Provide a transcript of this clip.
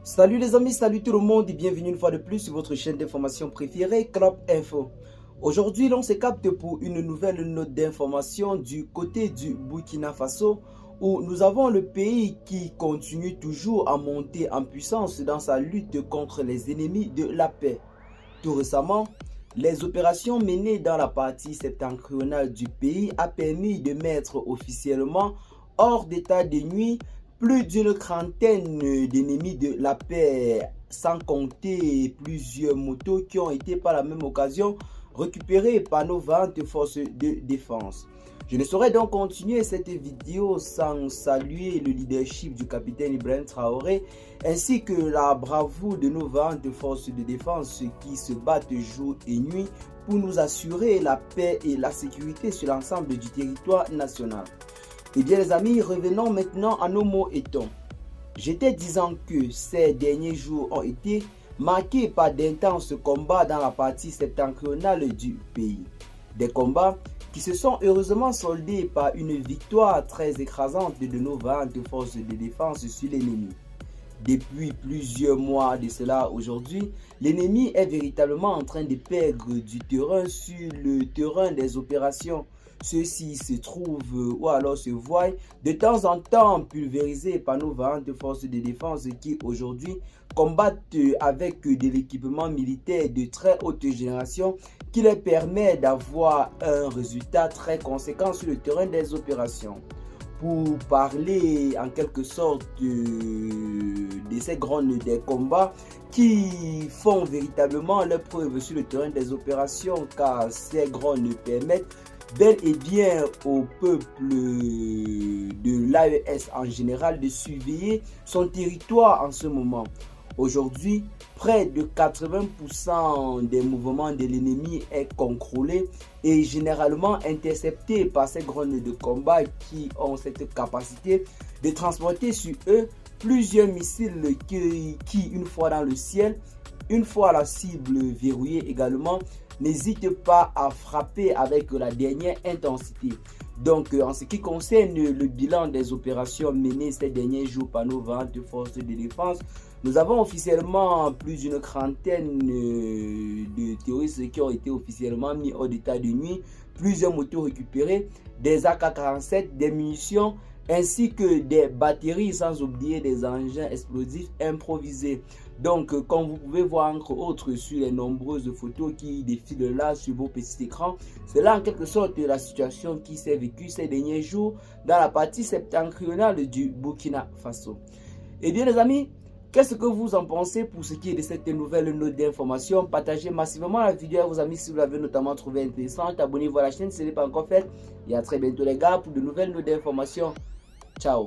Salut les amis, salut tout le monde et bienvenue une fois de plus sur votre chaîne d'information préférée, Club Info. Aujourd'hui, l'on se capte pour une nouvelle note d'information du côté du Burkina Faso où nous avons le pays qui continue toujours à monter en puissance dans sa lutte contre les ennemis de la paix. Tout récemment, les opérations menées dans la partie septentrionale du pays a permis de mettre officiellement hors d'état de nuit plus d'une trentaine d'ennemis de la paix, sans compter plusieurs motos qui ont été par la même occasion récupérées par nos vaillantes forces de défense. Je ne saurais donc continuer cette vidéo sans saluer le leadership du capitaine Ibrahim Traoré ainsi que la bravoure de nos vaillantes forces de défense qui se battent jour et nuit pour nous assurer la paix et la sécurité sur l'ensemble du territoire national. Et bien les amis, revenons maintenant à nos mots et tons. J'étais disant que ces derniers jours ont été marqués par d'intenses combats dans la partie septentrionale du pays. Des combats qui se sont heureusement soldés par une victoire très écrasante de nos vaillantes forces de défense sur l'ennemi. Depuis plusieurs mois de cela aujourd'hui, l'ennemi est véritablement en train de perdre du terrain sur le terrain des opérations. Ceux-ci se trouvent ou alors se voient de temps en temps pulvérisés par nos vaillantes forces de défense qui aujourd'hui combattent avec de l'équipement militaire de très haute génération qui leur permet d'avoir un résultat très conséquent sur le terrain des opérations. Pour parler en quelque sorte de ces grands des combats qui font véritablement leur preuve sur le terrain des opérations, car ces grands permettent bel et bien au peuple de l'AES en général de surveiller son territoire en ce moment. Aujourd'hui, près de 80% des mouvements de l'ennemi est contrôlé et généralement intercepté par ces drones de combat qui ont cette capacité de transporter sur eux plusieurs missiles qui une fois dans le ciel, une fois la cible verrouillée également, n'hésite pas à frapper avec la dernière intensité. Donc, en ce qui concerne le bilan des opérations menées ces derniers jours par nos vaillantes forces de défense, nous avons officiellement plus d'une trentaine de terroristes qui ont été officiellement mis hors d'état de nuit, plusieurs motos récupérées, des AK-47, des munitions, ainsi que des batteries, sans oublier des engins explosifs improvisés. Donc, comme vous pouvez voir entre autres sur les nombreuses photos qui défilent là sur vos petits écrans, c'est là en quelque sorte la situation qui s'est vécue ces derniers jours dans la partie septentrionale du Burkina Faso. Et bien les amis, qu'est-ce que vous en pensez pour ce qui est de cette nouvelle note d'information? Partagez massivement la vidéo à vos amis si vous l'avez notamment trouvé intéressante. Abonnez-vous à la chaîne si ce n'est pas encore fait. Et à très bientôt les gars pour de nouvelles notes d'information. Ciao.